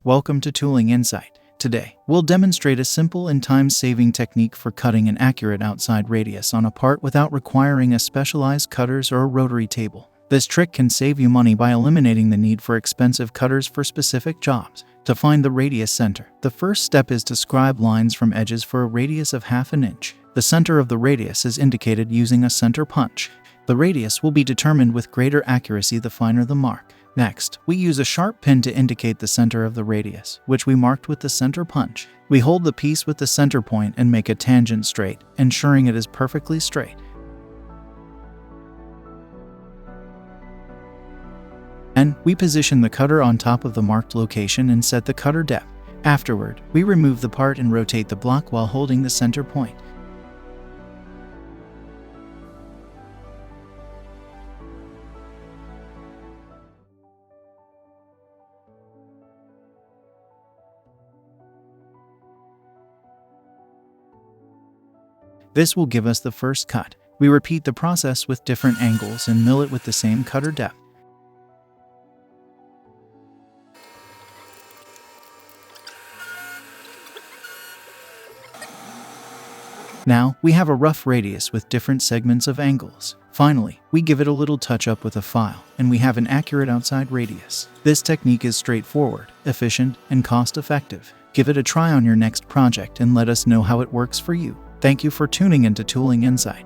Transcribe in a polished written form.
Welcome to Tooling Insight. Today, we'll demonstrate a simple and time-saving technique for cutting an accurate outside radius on a part without requiring a specialized cutters or a rotary table. This trick can save you money by eliminating the need for expensive cutters for specific jobs. To find the radius center, the first step is to scribe lines from edges for a radius of ½ inch. The center of the radius is indicated using a center punch. The radius will be determined with greater accuracy the finer the mark. Next, we use a sharp pin to indicate the center of the radius, which we marked with the center punch. We hold the piece with the center point and make a tangent straight, ensuring it is perfectly straight. And we position the cutter on top of the marked location and set the cutter depth. Afterward, we remove the part and rotate the block while holding the center point. This will give us the first cut. We repeat the process with different angles and mill it with the same cutter depth. Now, we have a rough radius with different segments of angles. Finally, we give it a little touch-up with a file, and we have an accurate outside radius. This technique is straightforward, efficient, and cost-effective. Give it a try on your next project and let us know how it works for you. Thank you for tuning into Tooling Insight.